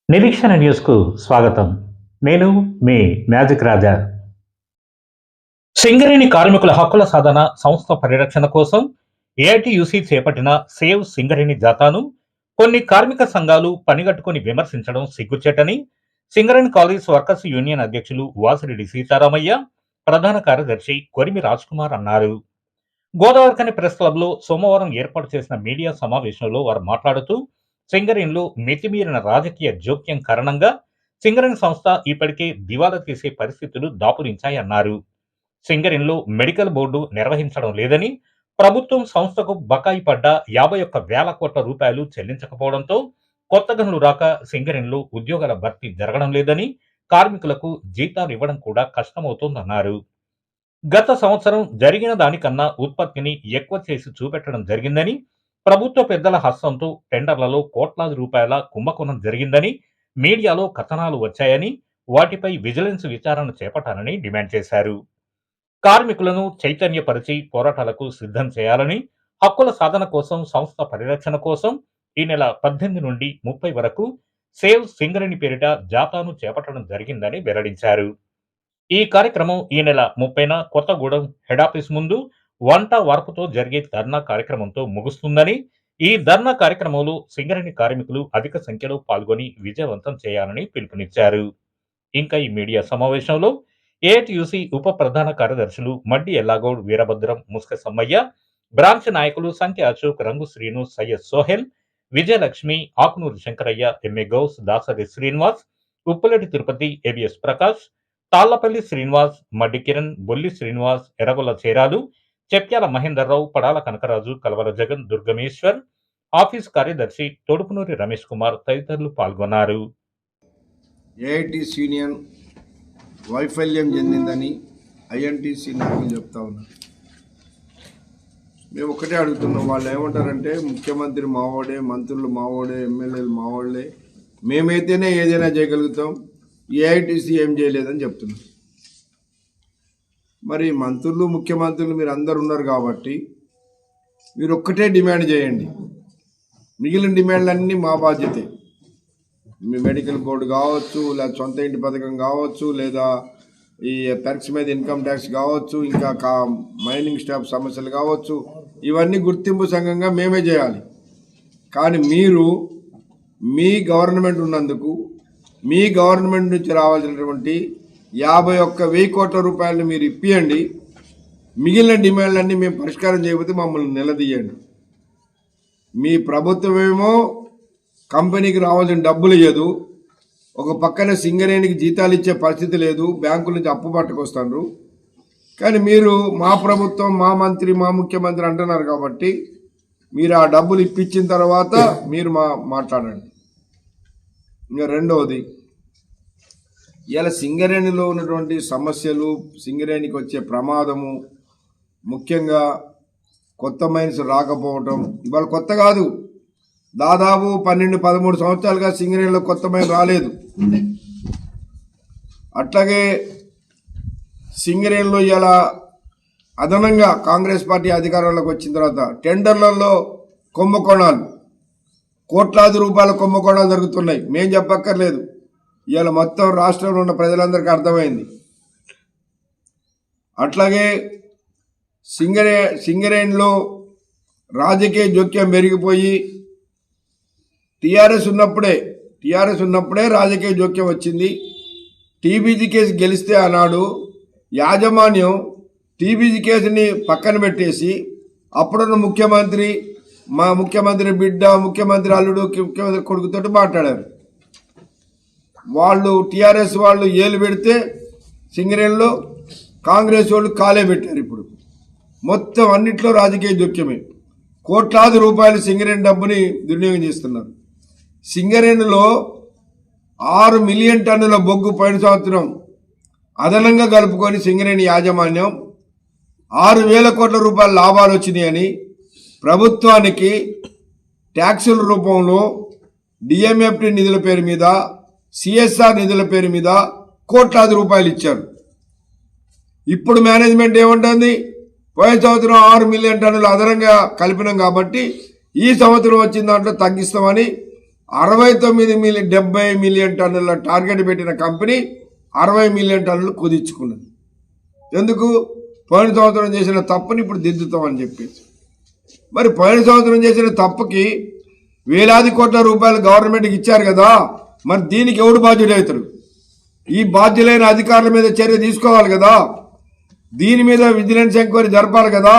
నిరీక్షణ న్యూస్కు స్వాగతం. నేను మీ మ్యాజిక్ రాజా. సింగరేణి కార్మికుల హక్కుల సాధన సంస్థ పరిరక్షణ కోసం ఏఐటియుసి చేపట్టిన సేవ్ సింగరేణి జాతాను కొన్ని కార్మిక సంఘాలు పనిగట్టుకుని విమర్శించడం సిగ్గుచేటని సింగరేణి కాలేజ్ వర్కర్స్ యూనియన్ అధ్యక్షులు వాసిరెడ్డి సీతారామయ్య, ప్రధాన కార్యదర్శి కొరిమి రాజ్ కుమార్ అన్నారు. గోదావరిఖని ప్రెస్ క్లబ్ లో సోమవారం ఏర్పాటు చేసిన మీడియా సమావేశంలో వారు మాట్లాడుతూ, సింగరేణిలో మితిమీరిన రాజకీయ జోక్యం కారణంగా సింగరేణి సంస్థ ఇప్పటికే దివాలా తీసే పరిస్థితులు దాపురించాయన్నారు. సింగరేణిలో మెడికల్ బోర్డు నిర్వహించడం లేదని, ప్రభుత్వం సంస్థకు బకాయి పడ్డ 51,000 కోట్ల రూపాయలు చెల్లించకపోవడంతో కొత్త గనులు రాక సింగరేణిలో ఉద్యోగాల భర్తీ జరగడం లేదని, కార్మికులకు జీతాలు ఇవ్వడం కూడా కష్టమవుతోందన్నారు. గత సంవత్సరం జరిగిన దానికన్నా ఉత్పత్తిని ఎక్కువ చేసి చూపెట్టడం జరిగిందని, ప్రభుత్వ పెద్దల హస్తంతో టెండర్లలో కోట్లాది రూపాయల కుంభకోణం జరిగిందని మీడియాలో కథనాలు వచ్చాయని, వాటిపై విజిలెన్స్ విచారణ చేపట్టాలని డిమాండ్ చేశారు. కార్మికులను చైతన్యపరిచి పోరాటాలకు సిద్ధం చేయాలని, హక్కుల సాధన కోసం సంస్థ పరిరక్షణ కోసం ఈ నెల 18 నుండి 30 వరకు సేవ్ సింగరేణి పేరిట జాతాను చేపట్టడం జరిగిందని వెల్లడించారు. ఈ కార్యక్రమం ఈ నెల 30న కొత్తగూడెం హెడాఫీస్ ముందు వంట వార్పుతో జరిగే ధర్నా కార్యక్రమంతో ముగుస్తుందని, ఈ ధర్నా కార్యక్రమంలో సింగరేణి కార్మికులు అధిక సంఖ్యలో పాల్గొని విజయవంతం చేయాలని పిలుపునిచ్చారు. ఇంకా ఈ మీడియా సమావేశంలో ఏఐటియుసి ఉప ప్రధాన కార్యదర్శులు మడ్డి ఎల్లాగౌడ్, వీరభద్రం, ముస్క సమ్మయ్య, బ్రాంచ్ నాయకులు సంఖ్య అశోక్, రంగు శ్రీను, సయ్యద్ సోహెల్, విజయలక్ష్మి, ఆకునూరు శంకరయ్య, ఎంఏ గౌస్, దాసరి శ్రీనివాస్, ఉప్పులెడ్డి తిరుపతి, ఏబిఎస్ ప్రకాష్, తాళ్లపల్లి శ్రీనివాస్, మడ్డి కిరణ్, బొల్లి శ్రీనివాస్, ఎర్రగొల్ల చేరాలు, చెప్యాల మహేందర్రావు, పడాల కనకరాజు, కలవల జగన్, దుర్గమేశ్వర్, ఆఫీస్ కార్యదర్శి తోడుపునూరి రమేష్ కుమార్ తదితరులు పాల్గొన్నారు. ఏఐటిసి యూనియన్ వైఫల్యం చెందిందని ఐఎన్టీసీ నాయకులు చెప్తా ఉన్నారు. మేము ఒకటే అడుగుతున్నాం. వాళ్ళు ఏమంటారంటే ముఖ్యమంత్రి మావోడే, మంత్రులు మావోడే, ఎమ్మెల్యేలు మావోడే, మేమైతేనే ఏదైనా చేయగలుగుతాం, ఏఐటిసి ఏం చేయలేదని చెప్తున్నాం. మరి మంత్రులు, ముఖ్యమంత్రులు మీరు అందరు ఉన్నారు కాబట్టి మీరు ఒక్కటే డిమాండ్ చేయండి. మిగిలిన డిమాండ్లన్నీ మా బాధ్యతే. మీ మెడికల్ బోర్డు కావచ్చు, లేదా సొంత ఇంటి పథకం కావచ్చు, లేదా ఈ ట్యాక్స్ మీద ఇన్కమ్ ట్యాక్స్ కావచ్చు, ఇంకా మైనింగ్ స్టాఫ్ సమస్యలు కావచ్చు, ఇవన్నీ గుర్తింపు సంఘంగా మేమే చేయాలి. కానీ మీరు మీ గవర్నమెంట్ ఉన్నందుకు మీ గవర్నమెంట్ నుంచి రావాల్సినటువంటి 51,000 కోట్ల రూపాయలు మీరు ఇప్పియండి. మిగిలిన డిమాండ్లన్నీ మేము పరిష్కారం చేయకపోతే మమ్మల్ని నిలదీయండి. మీ ప్రభుత్వమేమో కంపెనీకి రావాల్సిన డబ్బులు ఇవ్వదు, ఒక పక్కన సింగరేణికి జీతాలు ఇచ్చే పరిస్థితి లేదు, బ్యాంకుల నుంచి అప్పు పట్టుకొస్తారు. కానీ మీరు మా ప్రభుత్వం, మా మంత్రి, మా ముఖ్యమంత్రి అంటున్నారు కాబట్టి మీరు ఆ డబ్బులు ఇప్పించిన తర్వాత మీరు మాట్లాడండి. ఇంకా రెండవది, ఇలా సింగరేణిలో ఉన్నటువంటి సమస్యలు, సింగరేణికి వచ్చే ప్రమాదము, ముఖ్యంగా కొత్త మైన్స్ రాకపోవటం. ఇవాళ కొత్త కాదు, దాదాపు 12-13 సంవత్సరాలుగా సింగరేణిలో కొత్త మైన్ రాలేదు. అట్లాగే సింగరేణిలో ఇలా అదనంగా కాంగ్రెస్ పార్టీ అధికారంలోకి వచ్చిన తర్వాత టెండర్లలో కుంభకోణాలు, కోట్లాది రూపాయల కుంభకోణాలు జరుగుతున్నాయి. మేం చెప్పక్కర్లేదు, ఇవాళ మొత్తం రాష్ట్రంలో ఉన్న ప్రజలందరికీ అర్థమైంది. అట్లాగే సింగరేణిలో రాజకీయ జోక్యం పెరిగిపోయి టీఆర్ఎస్ ఉన్నప్పుడే రాజకీయ జోక్యం వచ్చింది. టీబీజీ కేసు గెలిస్తే ఆనాడు యాజమాన్యం టీబీజీ కేసుని పక్కన పెట్టేసి అప్పుడున్న ముఖ్యమంత్రి, మా ముఖ్యమంత్రి బిడ్డ, ముఖ్యమంత్రి అల్లుడు, ముఖ్యమంత్రి కొడుకుతో మాట్లాడారు. వాళ్ళు టీఆర్ఎస్ వాళ్ళు ఏలు పెడితే సింగరేణిలో కాంగ్రెస్ వాళ్ళు కాలే పెట్టారు. ఇప్పుడు మొత్తం అన్నిట్లో రాజకీయ జోక్యమే. కోట్లాది రూపాయలు సింగరేణి డబ్బుని దుర్వినియోగం చేస్తున్నారు. సింగరేణిలో 6 మిలియన్ టన్నుల బొగ్గు పోయిన సంవత్సరం అదనంగా కలుపుకొని సింగరేణి యాజమాన్యం 6,000 కోట్ల రూపాయల లాభాలు వచ్చినాయని ప్రభుత్వానికి ట్యాక్సుల రూపంలో డిఎంఎఫ్టి నిధుల పేరు మీద, సిఎస్ఆర్ నిధుల పేరు మీద కోట్లాది రూపాయలు ఇచ్చారు. ఇప్పుడు మేనేజ్మెంట్ ఏమంటుంది, పోయిన సంవత్సరం 6 మిలియన్ టన్నులు అదనంగా కలిపినాం కాబట్టి ఈ సంవత్సరం వచ్చిన దాంట్లో తగ్గిస్తామని 70 మిలియన్ టన్నుల టార్గెట్ పెట్టిన కంపెనీ 60 మిలియన్ టన్నులు కుదించుకున్నది. ఎందుకు? పోయిన సంవత్సరం చేసిన తప్పుని ఇప్పుడు దిద్దుతామని చెప్పేసి. మరి పోయిన సంవత్సరం చేసిన తప్పుకి వేలాది కోట్ల రూపాయలు గవర్నమెంట్కి ఇచ్చారు కదా, మరి దీనికి ఎవడు బాధ్యుడవుతారు? ఈ బాధ్యులైన అధికారుల మీద చర్య తీసుకోవాలి కదా, దీని మీద విజిలెన్స్ ఎంక్వైరీ జరపాలి కదా.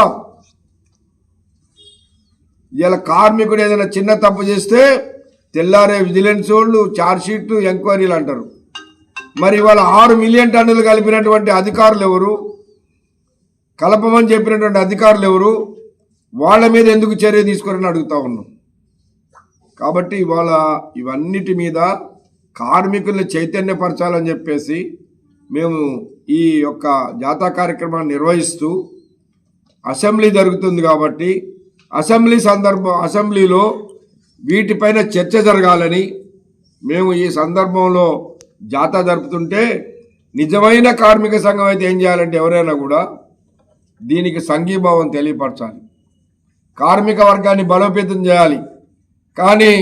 ఇలా కార్మికుడు ఏదైనా చిన్న తప్పు చేస్తే తెల్లారే విజిలెన్స్ వాళ్ళు ఛార్జ్షీట్లు ఎంక్వైరీలు అంటారు. మరి ఇవాళ 6 మిలియన్ టన్నులు కలిపినటువంటి అధికారులు ఎవరు? కలపమని చెప్పినటువంటి అధికారులు ఎవరు? వాళ్ళ మీద ఎందుకు చర్య తీసుకోరని అడుగుతా ఉన్నాం. కాబట్టి ఇవాళ ఇవన్నిటి మీద కార్మికుల్ని చైతన్యపరచాలని చెప్పేసి మేము ఈ యొక్క జాతా కార్యక్రమాన్ని నిర్వహిస్తూ, అసెంబ్లీ జరుగుతుంది కాబట్టి అసెంబ్లీలో వీటిపైన చర్చ జరగాలని మేము ఈ సందర్భంలో జాతా జరుపుతుంటే, నిజమైన కార్మిక సంఘం అయితే ఏం చేయాలంటే ఎవరైనా కూడా దీనికి సంఘీభావం తెలియపరచాలి, కార్మిక వర్గాన్ని బలోపేతం చేయాలి. కానీ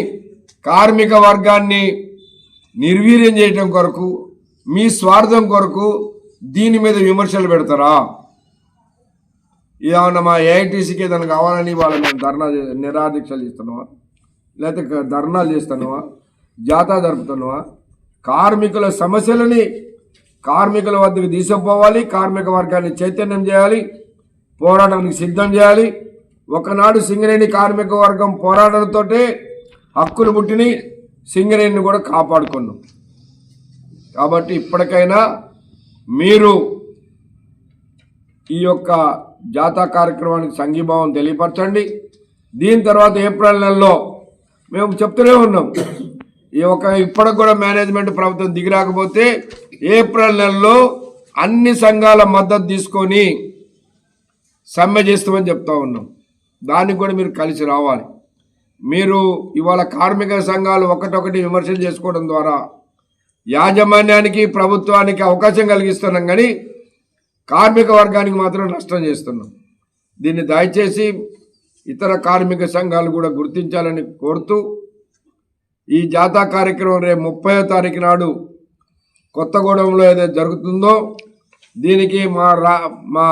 కార్మిక వర్గాన్ని నిర్వీర్యం చేయటం కొరకు, మీ స్వార్థం కొరకు దీని మీద విమర్శలు పెడతారా? ఏమన్నా మా ఏఐటీసీకి ఏదైనా కావాలని వాళ్ళ మేము నిరాదీక్షలు చేస్తున్నావా, లేకపోతే ధర్నాలు చేస్తున్నావా, జాతా జరుపుతున్నావా? కార్మికుల సమస్యలని కార్మికుల వద్దకు తీసుకుపోవాలి, కార్మిక వర్గాన్ని చైతన్యం చేయాలి, పోరాటానికి సిద్ధం చేయాలి. ఒకనాడు సింగరేణి కార్మిక వర్గం పోరాటంతో హక్కులు పుట్టిని, సింగరేణిని కూడా కాపాడుకున్నాం. కాబట్టి ఇప్పటికైనా మీరు ఈ యొక్క జాతా కార్యక్రమానికి సంఘీభావం తెలియపరచండి. దీని తర్వాత ఏప్రిల్ నెలలో మేము చెప్తూనే ఉన్నాం, ఇప్పటికి కూడా మేనేజ్మెంట్ ప్రభుత్వం దిగిరాకపోతే ఏప్రిల్ నెలలో అన్ని సంఘాల మద్దతు తీసుకొని సమ్మె చేస్తామని చెప్తా ఉన్నాం. దానికి కూడా మీరు కలిసి రావాలి. మీరు ఇవాళ కార్మిక సంఘాలు ఒకటొకటి విమర్శలు చేసుకోవడం ద్వారా యాజమాన్యానికి, ప్రభుత్వానికి అవకాశం కలిగిస్తున్నాం, కానీ కార్మిక వర్గానికి మాత్రం నష్టం చేస్తున్నాం. దీన్ని దయచేసి ఇతర కార్మిక సంఘాలు కూడా గుర్తించాలని కోరుతూ, ఈ జాతా కార్యక్రమం రేపు 30వ తారీఖు నాడు కొత్తగూడెంలో ఏదైతే జరుగుతుందో దీనికి మా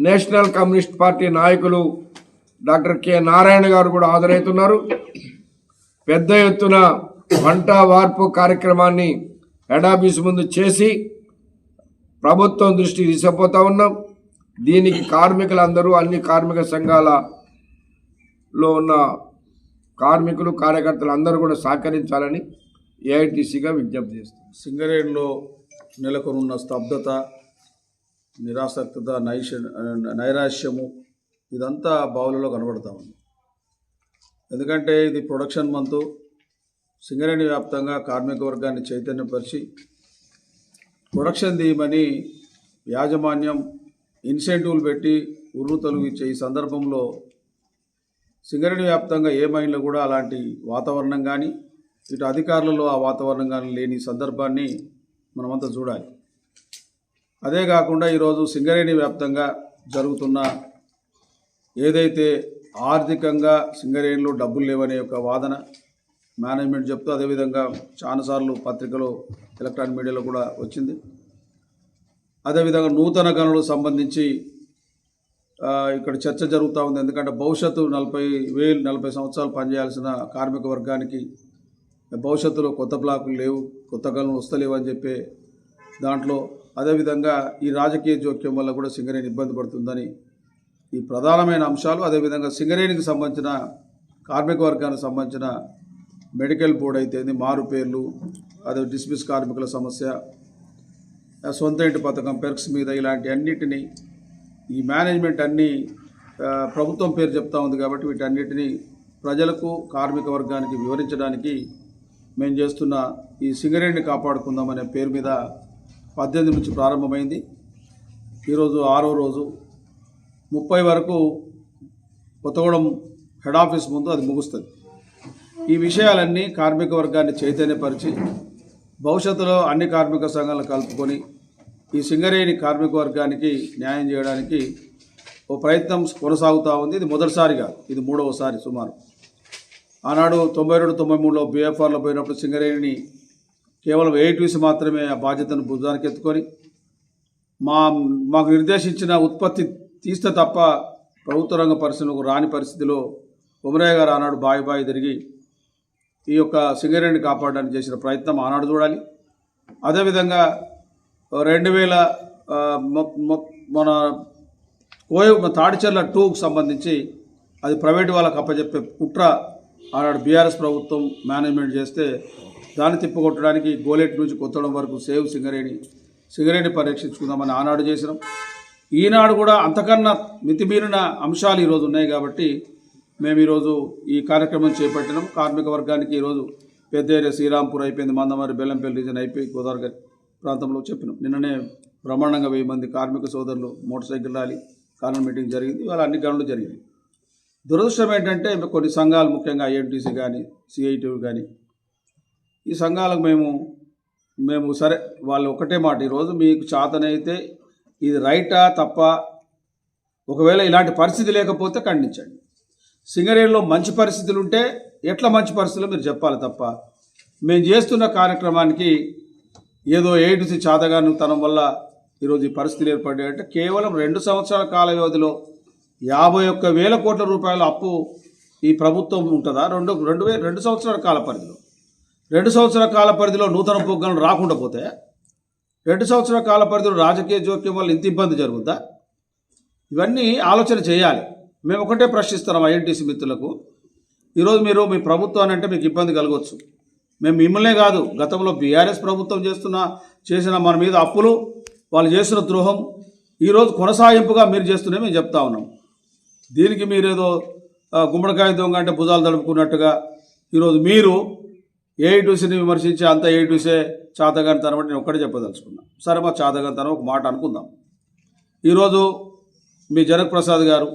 నేషనల్ కమ్యూనిస్ట్ పార్టీ నాయకులు డాక్టర్ కె నారాయణ గారు కూడా హాజరవుతున్నారు. పెద్ద ఎత్తున వంట వార్పు కార్యక్రమాన్ని హెడ్ ఆఫీస్ ముందు చేసి ప్రభుత్వం దృష్టికి తీసుకుపోతా ఉన్నాం. దీనికి కార్మికులందరూ, అన్ని కార్మిక సంఘాలలో ఉన్న కార్మికులు, కార్యకర్తలు అందరూ కూడా సహకరించాలని ఏఐటీసీగా విజ్ఞప్తి చేస్తాం. సింగరేణిలో నెలకొనున్న స్తబ్దత, నిరాసక్తత, నైరాశ్యము ఇదంతా బావులలో కనబడతా ఉంది. ఎందుకంటే ఇది ప్రొడక్షన్ మంతు. సింగరేణి వ్యాప్తంగా కార్మిక వర్గాన్ని చైతన్యపరిచి ప్రొడక్షన్ తీయమని యాజమాన్యం ఇన్సెంటివ్లు పెట్టి ఉర్రు తొలగించే ఈ సందర్భంలో సింగరేణి వ్యాప్తంగా ఏ మైన్లో కూడా అలాంటి వాతావరణం కానీ, ఇటు అధికారులలో ఆ వాతావరణం కానీ లేని సందర్భాన్ని మనమంతా చూడాలి. అదే కాకుండా ఈరోజు సింగరేణి వ్యాప్తంగా జరుగుతున్న ఏదైతే ఆర్థికంగా సింగరేణిలో డబ్బులు లేవనే ఒక వాదన మేనేజ్మెంట్ చెప్తూ, అదేవిధంగా చాలాసార్లు పత్రికలో, ఎలక్ట్రానిక్ మీడియాలో కూడా వచ్చింది. అదేవిధంగా నూతన గనులకు సంబంధించి ఇక్కడ చర్చ జరుగుతూ ఉంది. ఎందుకంటే భవిష్యత్తు 40 సంవత్సరాలు పనిచేయాల్సిన కార్మిక వర్గానికి భవిష్యత్తులో కొత్త బ్లాకులు లేవు, కొత్త గనులు వస్తలేవు అని చెప్పే దాంట్లో, అదేవిధంగా ఈ రాజకీయ జోక్యం వల్ల కూడా సింగరేణి ఇబ్బంది పడుతుందని ఈ ప్రధానమైన అంశాలు. అదేవిధంగా సింగరేణికి సంబంధించిన కార్మిక వర్గానికి సంబంధించిన మెడికల్ బోర్డు అయితే మారు పేర్లు, అదే డిస్మిస్ కార్మికుల సమస్య, సొంత ఇంటి పథకం, పెర్క్స్ మీద ఇలాంటి అన్నిటినీ ఈ మేనేజ్మెంట్ అన్నీ ప్రభుత్వం పేరు చెప్తా ఉంది. కాబట్టి వీటన్నిటినీ ప్రజలకు, కార్మిక వర్గానికి వివరించడానికి మేము చేస్తున్న ఈ సింగరేణిని కాపాడుకుందాం అనే పేరు మీద 18 నుంచి ప్రారంభమైంది. ఈరోజు 6వ రోజు 30 వరకు కొత్తగూడెం హెడ్ ఆఫీస్ ముందు అది ముగుస్తుంది. ఈ విషయాలన్నీ కార్మిక వర్గాన్ని చైతన్యపరిచి భవిష్యత్తులో అన్ని కార్మిక సంఘాలను కలుపుకొని ఈ సింగరేణి కార్మిక వర్గానికి న్యాయం చేయడానికి ఓ ప్రయత్నం కొనసాగుతూ ఉంది. ఇది మొదటిసారి కాదు, ఇది 3వసారి సుమారు. ఆనాడు 92-93లో బీఎఫ్ఆర్లో పోయినప్పుడు సింగరేణిని కేవలం ఏఐటీసీ మాత్రమే ఆ బాధ్యతను భుజానికి ఎత్తుకొని మాకు నిర్దేశించిన ఉత్పత్తి తీస్తే తప్ప ప్రభుత్వ రంగ పరిశ్రమకు రాని పరిస్థితిలో కొమరయ్య గారు ఆనాడు బాయి తిరిగి ఈ యొక్క సింగరేణిని కాపాడడానికి చేసిన ప్రయత్నం ఆనాడు చూడాలి. అదేవిధంగా 2000 మన తాడిచెర్ల 2కు సంబంధించి అది ప్రైవేట్ వాళ్ళకి అప్పచెప్పే కుట్ర ఆనాడు బీఆర్ఎస్ ప్రభుత్వం మేనేజ్మెంట్ చేస్తే దాన్ని తిప్పకొట్టడానికి గోలెట్ నుంచి కొత్తడం వరకు సేవ్ సింగరేణి పరీక్షించుకుందామని ఆనాడు చేసినాం. ఈనాడు కూడా అంతకన్నా మితిమీరిన అంశాలు ఈరోజు ఉన్నాయి కాబట్టి మేము ఈరోజు ఈ కార్యక్రమం చేపట్టినాం. కార్మిక వర్గానికి ఈరోజు పెద్ద ఏరియా శ్రీరాంపూర్ అయిపోయింది, మందమరి బెల్లంపల్లి రీజన్ అయిపోయి గోదావరి ప్రాంతంలో చెప్పినాం. నిన్ననే బ్రహ్మాండంగా 1000 మంది కార్మిక సోదరులు motor cycle rally corner meeting జరిగింది. ఇవాళ అన్ని గనులు జరిగింది. దురదృష్టం ఏంటంటే కొన్ని సంఘాలు ముఖ్యంగా ఐఎన్టీసీ కానీ సిఐటి కానీ ఈ సంఘాలకు మేము సరే వాళ్ళు ఒకటే మాట, ఈరోజు మీకు చేతనైతే ఇది రైటా తప్ప, ఒకవేళ ఇలాంటి పరిస్థితి లేకపోతే ఖండించండి. సింగరేణిలో మంచి పరిస్థితులు ఉంటే ఎట్లా మంచి పరిస్థితులు మీరు చెప్పాలి తప్ప మేము చేస్తున్న కార్యక్రమానికి ఏదో ఏఐటీసీ చాతగానితనం వల్ల ఈరోజు ఈ పరిస్థితులు ఏర్పడ్డాయంటే కేవలం 2 సంవత్సరాల కాల వ్యవధిలో 51,000 కోట్ల రూపాయల అప్పు ఈ ప్రభుత్వం ఉంటుందా? 2 సంవత్సరాల కాల పరిధిలో 2 సంవత్సరాల కాల పరిధిలో నూతన పొగ్గలు రాకుండా పోతే 2 సంవత్సరాల కాల పరిధిలో రాజకీయ జోక్యం వల్ల ఇంత ఇబ్బంది జరుగుద్దా? ఇవన్నీ ఆలోచన చేయాలి. మేము ఒకటే ప్రశ్నిస్తున్నాం ఐఎన్టీసీ మిత్రులకు, ఈరోజు మీరు మీ ప్రభుత్వాన్ని అంటే మీకు ఇబ్బంది కలగవచ్చు. మేము మిమ్మల్నే కాదు, గతంలో బీఆర్ఎస్ ప్రభుత్వం చేసిన మన మీద అప్పులు, వాళ్ళు చేసిన ద్రోహం ఈరోజు కొనసాగింపుగా మీరు చేస్తూనే మేము చెప్తా ఉన్నాం. దీనికి మీరేదో గుమ్మడికాయ దొంగ అంటే భుజాలు తడుపుకున్నట్టుగా ఈరోజు మీరు ఏఐటీసీని విమర్శించి అంత ఏఐటీసీ చాతగానితనం అంటే నేను ఒక్కటే చెప్పదలుచుకున్నాను. సరే, మా చాతగానితనం ఒక మాట అనుకుందాం. ఈరోజు మీ జనక్ ప్రసాద్ గారు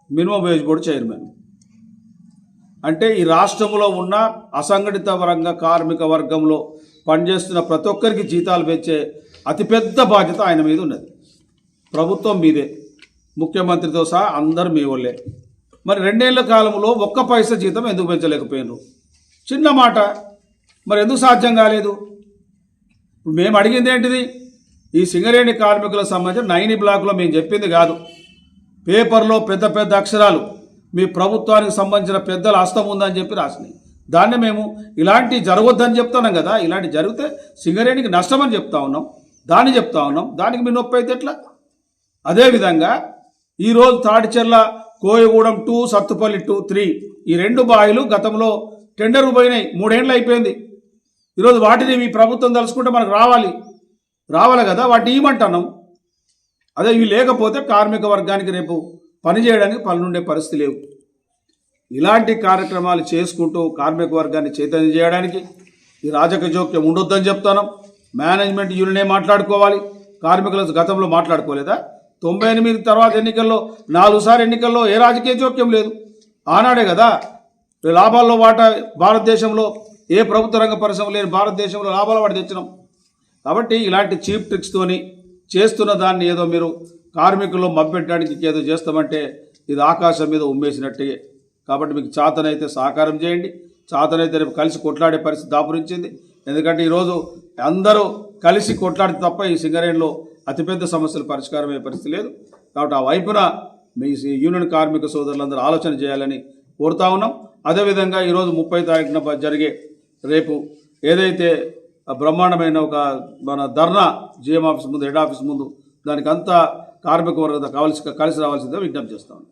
మినిమం వేజ్ బోర్డు చైర్మన్, అంటే ఈ రాష్ట్రంలో ఉన్న అసంఘటిత రంగ కార్మిక వర్గంలో పనిచేస్తున్న ప్రతి ఒక్కరికి జీతాలు పెంచే అతిపెద్ద బాధ్యత ఆయన మీద ఉన్నది. ప్రభుత్వం మీదే, ముఖ్యమంత్రితో సహా అందరు మీ వాళ్ళే. మరి 2 ఏళ్ల కాలంలో 1 పైసా జీతం ఎందుకు పెంచలేకపోయినారు? చిన్న మాట, మరి ఎందుకు సాధ్యం కాలేదు? ఇప్పుడు మేము అడిగింది ఏంటిది? ఈ సింగరేణి కార్మికులకు సంబంధించిన 9 బ్లాక్లో మేము చెప్పింది కాదు, పేపర్లో పెద్ద పెద్ద అక్షరాలు మీ ప్రభుత్వానికి సంబంధించిన పెద్దల హస్తం ఉందని చెప్పి రాసినాయి. దాన్ని మేము ఇలాంటి జరగొద్దని చెప్తున్నాం కదా, ఇలాంటి జరిగితే సింగరేణికి నష్టమని చెప్తా ఉన్నాం, దాన్ని చెప్తా ఉన్నాం. దానికి మీ నొప్పి అయితే ఎట్లా? అదేవిధంగా ఈరోజు తాడిచెర్ల కోయగూడెం 2, సత్తుపల్లి 2, 3 ఈ 2 బాయిలు గతంలో టెండర్లు పోయినాయి, 3 ఏళ్ళు అయిపోయింది. ఈరోజు వాటిని మీ ప్రభుత్వం తలుచుకుంటే మనకు రావాలి కదా, వాటిని ఇవ్వమంటున్నాం. అదే ఇవి లేకపోతే కార్మిక వర్గానికి రేపు పని చేయడానికి పనులుండే పరిస్థితి లేవు. ఇలాంటి కార్యక్రమాలు చేసుకుంటూ కార్మిక వర్గాన్ని చైతన్యం చేయడానికి ఈ రాజకీయ జోక్యం ఉండొద్దని చెప్తాను. మేనేజ్మెంట్ యూనియనే మాట్లాడుకోవాలి, కార్మికుల గతంలో మాట్లాడుకోలేదా? 98 తర్వాత ఎన్నికల్లో 4 సార్లు ఎన్నికల్లో ఏ రాజకీయ జోక్యం లేదు. ఆనాడే కదా లాభాల్లో వాటా భారతదేశంలో ఏ ప్రభుత్వ రంగ పరిశ్రమ లేని భారతదేశంలో లాభాల వాటి తెచ్చినాం. కాబట్టి ఇలాంటి చీప్ ట్రిక్స్తోని చేస్తున్న దాన్ని ఏదో మీరు కార్మికుల్లో మభ్యపెట్టడానికి ఏదో చేస్తామంటే ఇది ఆకాశం మీద ఉమ్మేసినట్టే. కాబట్టి మీకు చాతనైతే సహకారం చేయండి, చాతనైతే రేపు కలిసి కొట్లాడే పరిస్థితి దాపురించింది. ఎందుకంటే ఈరోజు అందరూ కలిసి కొట్లాడితే తప్ప ఈ సింగరేణిలో అతిపెద్ద సమస్యలు పరిష్కారం అయ్యే పరిస్థితి లేదు. కాబట్టి ఆ వైపున మీ యూనియన్ కార్మిక సోదరులందరూ ఆలోచన చేయాలని కోరుతా ఉన్నాం. అదేవిధంగా ఈరోజు 30 తారీఖున జరిగే రేపు ఏదైతే బ్రహ్మాండమైన ఒక మన ధర్నా జిఎం ఆఫీస్ ముందు, హెడ్ ఆఫీస్ ముందు, దానికి అంతా కార్మిక వర్గంతో కలిసి రావాల్సిందే విజ్ఞప్తి చేస్తాను.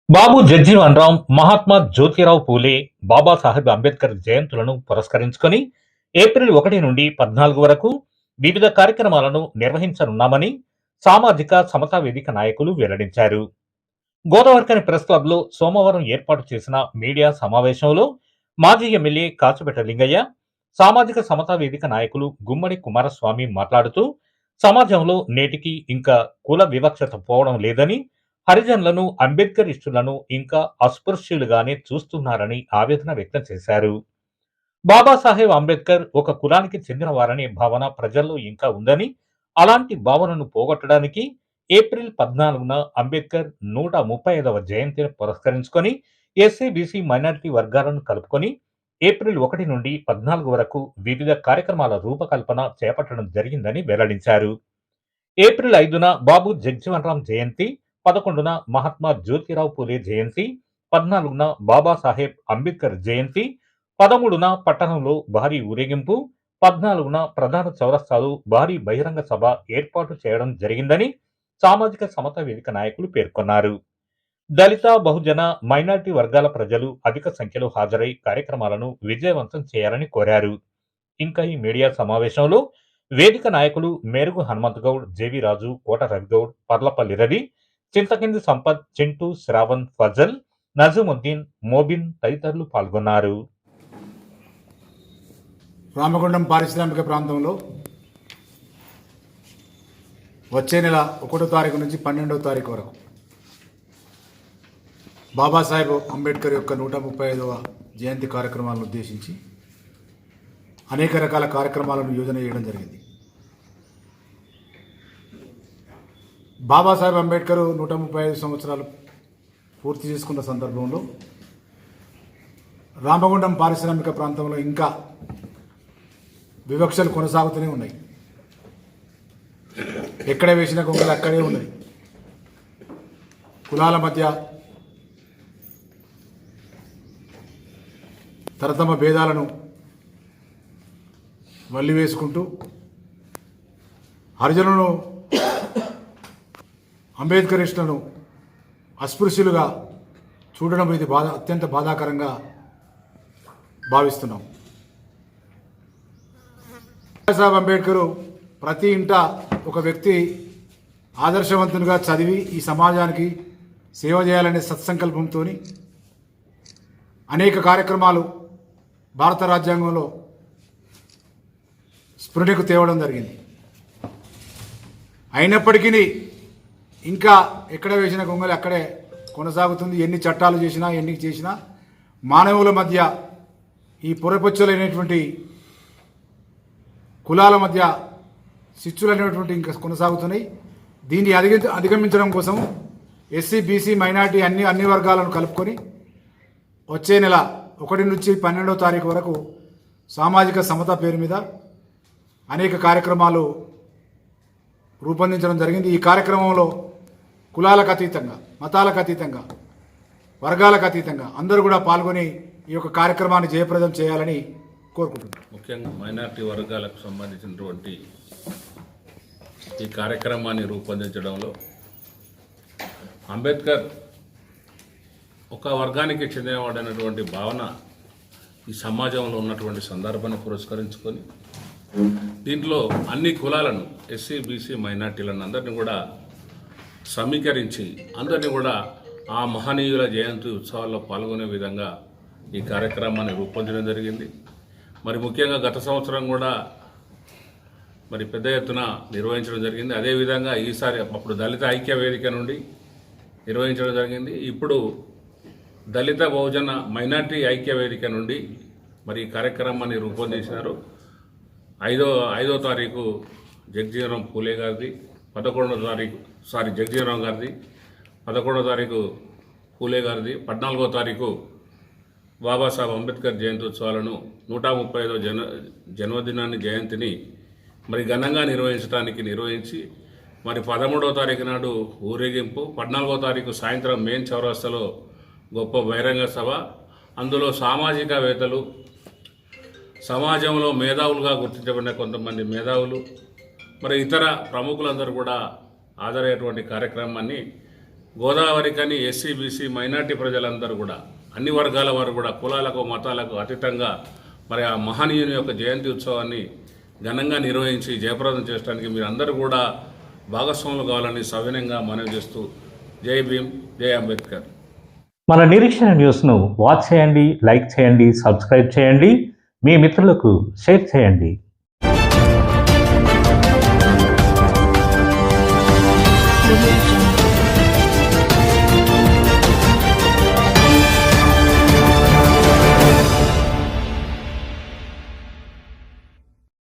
బాబు జగ్జీవన్ రామ్, మహాత్మా జ్యోతిరావు పూలే, బాబాసాహెబ్ అంబేద్కర్ జయంతులను పురస్కరించుకొని ఏప్రిల్ 1 నుండి 14 వరకు వివిధ కార్యక్రమాలను నిర్వహించనున్నామని సామాజిక సమతా వేదిక నాయకులు వెల్లడించారు. గోదావరికని ప్రెస్ క్లబ్ లో సోమవారం ఏర్పాటు చేసిన మీడియా సమావేశంలో మాజీ ఎమ్మెల్యే కాచుపెట్ట లింగయ్య, సామాజిక సమతా వేదిక నాయకులు గుమ్మడి కుమారస్వామి మాట్లాడుతూ సమాజంలో నేటికి ఇంకా కుల వివక్షత పోవడం లేదని, హరిజనులను, అంబేద్కర్ ఇష్టులను ఇంకా అస్పృశ్యులుగానే చూస్తున్నారని ఆవేదన వ్యక్తం చేశారు. బాబాసాహెబ్ అంబేద్కర్ ఒక కులానికి చెందిన వారనే భావన ప్రజల్లో ఇంకా ఉందని, అలాంటి భావనను పోగొట్టడానికి ఏప్రిల్ 14న అంబేద్కర్ 135వ జయంతిని పురస్కరించుకొని ఎస్సీ, బీసీ, మైనారిటీ వర్గాలను కలుపుకొని ఏప్రిల్ 1 నుండి 14 వరకు వివిధ కార్యక్రమాల రూపకల్పన చేపట్టడం జరిగిందని వెల్లడించారు. ఏప్రిల్ 5న బాబు జగ్జీవన్రామ్ జయంతి, 11న మహాత్మా జ్యోతిరావు పూలే జయంతి, 14న బాబాసాహెబ్ అంబేద్కర్ జయంతి, 13న పట్టణంలో భారీ ఊరేగింపు, 14న ప్రధాన చౌరస్తాలో భారీ బహిరంగ సభ ఏర్పాటు చేయడం జరిగిందని సామాజిక సమతా వేదిక నాయకులు పేర్కొన్నారు. దళిత, బహుజన, మైనారిటీ వర్గాల ప్రజలు అధిక సంఖ్యలో హాజరై కార్యక్రమాలను విజయవంతం చేయాలని కోరారు. ఇంకా ఈ మీడియా సమావేశంలో వేదిక నాయకులు మేరుగు హనుమంత్ గౌడ్, జేవి రాజు, కోట రవిగౌడ్, పర్లపల్లి రవి, చింతకింది సంపత్, చింటూ, శ్రావణ్, ఫజల్, నజముద్దీన్, మోబిన్ తదితరులు పాల్గొన్నారు. రామగుండం పారిశ్రామిక ప్రాంతంలో వచ్చే నెల 1వ తారీఖు నుంచి 12వ తారీఖు వరకు బాబాసాహెబ్ అంబేద్కర్ యొక్క 135వ జయంతి కార్యక్రమాలను ఉద్దేశించి అనేక రకాల కార్యక్రమాలను యోజన చేయడం జరిగింది. బాబాసాహెబ్ అంబేద్కర్ 135 సంవత్సరాలు పూర్తి చేసుకున్న సందర్భంలో రామగుండం పారిశ్రామిక ప్రాంతంలో ఇంకా వివక్షలు కొనసాగుతూనే ఉన్నాయి. ఎక్కడ వేసిన గొంగలు అక్కడే ఉన్నాయి. కులాల మధ్య తరతమ భేదాలను వల్లివేసుకుంటూ హరిజనులను, అంబేద్కరిస్టులను అస్పృశ్యులుగా చూడడం ఇది అత్యంత బాధాకరంగా భావిస్తున్నాం. బాబాసాహెబ్ అంబేద్కర్ ప్రతి ఇంట ఒక వ్యక్తి ఆదర్శవంతునిగా చదివి ఈ సమాజానికి సేవ చేయాలనే సత్సంకల్పంతో అనేక కార్యక్రమాలు భారత రాజ్యాంగంలో స్ఫురణకు తేవడం జరిగింది. అయినప్పటికీ ఇంకా ఎక్కడ వేసిన గొంగలి అక్కడే కొనసాగుతుంది. ఎన్ని చట్టాలు చేసినా, ఎన్ని చేసినా మానవుల మధ్య ఈ పొరపొచ్చులైనటువంటి కులాల మధ్య శిచ్చులు అనేటువంటి ఇంకా కొనసాగుతున్నాయి. దీన్ని అధిగమించడం కోసం ఎస్సీ, బీసీ, మైనారిటీ అన్ని వర్గాలను కలుపుకొని వచ్చే నెల 1 నుంచి 12వ తారీఖు వరకు సామాజిక సమత పేరు మీద అనేక కార్యక్రమాలు రూపొందించడం జరిగింది. ఈ కార్యక్రమంలో కులాలకు అతీతంగా, మతాలకు అతీతంగా, వర్గాలకు అతీతంగా అందరూ కూడా పాల్గొని ఈ యొక్క కార్యక్రమాన్ని జయప్రదం చేయాలని కోరుకుంటున్నాను. ముఖ్యంగా మైనారిటీ వర్గాలకు సంబంధించినటువంటి ఈ కార్యక్రమాన్ని రూపొందించడంలో అంబేద్కర్ ఒక వర్గానికి చెందినవాడైనటువంటి భావన ఈ సమాజంలో ఉన్నటువంటి సందర్భాన్ని పురస్కరించుకొని దీంట్లో అన్ని కులాలను, ఎస్సీ, బీసీ, మైనార్టీలను అందరినీ కూడా సమీకరించి అందరినీ కూడా ఆ మహనీయుల జయంతి ఉత్సవాల్లో పాల్గొనే విధంగా ఈ కార్యక్రమాన్ని రూపొందించడం జరిగింది. మరి ముఖ్యంగా గత సంవత్సరం కూడా మరి పెద్ద ఎత్తున నిర్వహించడం జరిగింది. అదేవిధంగా ఈసారి అప్పుడు దళిత ఐక్య వేదిక నుండి నిర్వహించడం జరిగింది. ఇప్పుడు దళిత, బహుజన, మైనార్టీ ఐక్య వేదిక నుండి మరి ఈ కార్యక్రమాన్ని రూపొందించినారు. 5వ తారీఖు జగ్జీవన్రామ్ పూలే గారిది, 11వ తారీఖు జగ్జీవన్రామ్ గారిది, 11వ తారీఖు పూలే గారిది, 14వ తారీఖు బాబాసాహెబ్ అంబేద్కర్ జయంత్యోత్సవాలను 135వ జన్మదినాన్ని జయంతిని మరి ఘనంగా నిర్వహించి మరి 13వ తారీఖు నాడు ఊరేగింపు, 14వ తారీఖు సాయంత్రం మెయిన్ చౌరస్తాలో గొప్ప బహిరంగ సభ. అందులో సామాజికవేత్తలు, సమాజంలో మేధావులుగా గుర్తించబడిన కొంతమంది మేధావులు, మరి ఇతర ప్రముఖులందరూ కూడా హాజరయ్యేటువంటి కార్యక్రమాన్ని గోదావరికని ఎస్సీ, బీసీ, మైనార్టీ ప్రజలందరూ కూడా, అన్ని వర్గాల వారు కూడా కులాలకు, మతాలకు అతీతంగా మరి ఆ మహనీయుని యొక్క జయంతి ఉత్సవాన్ని ఘనంగా నిర్వహించి జయప్రదం చేయడానికి మీరందరూ కూడా భాగస్వాములు కావాలని సవినయంగా మనవి చేస్తూ జై భీమ్, జై అంబేద్కర్. మన నిరీక్షణ న్యూస్ను వాచ్ చేయండి, లైక్ చేయండి, సబ్స్క్రైబ్ చేయండి, మీ మిత్రులకు షేర్ చేయండి.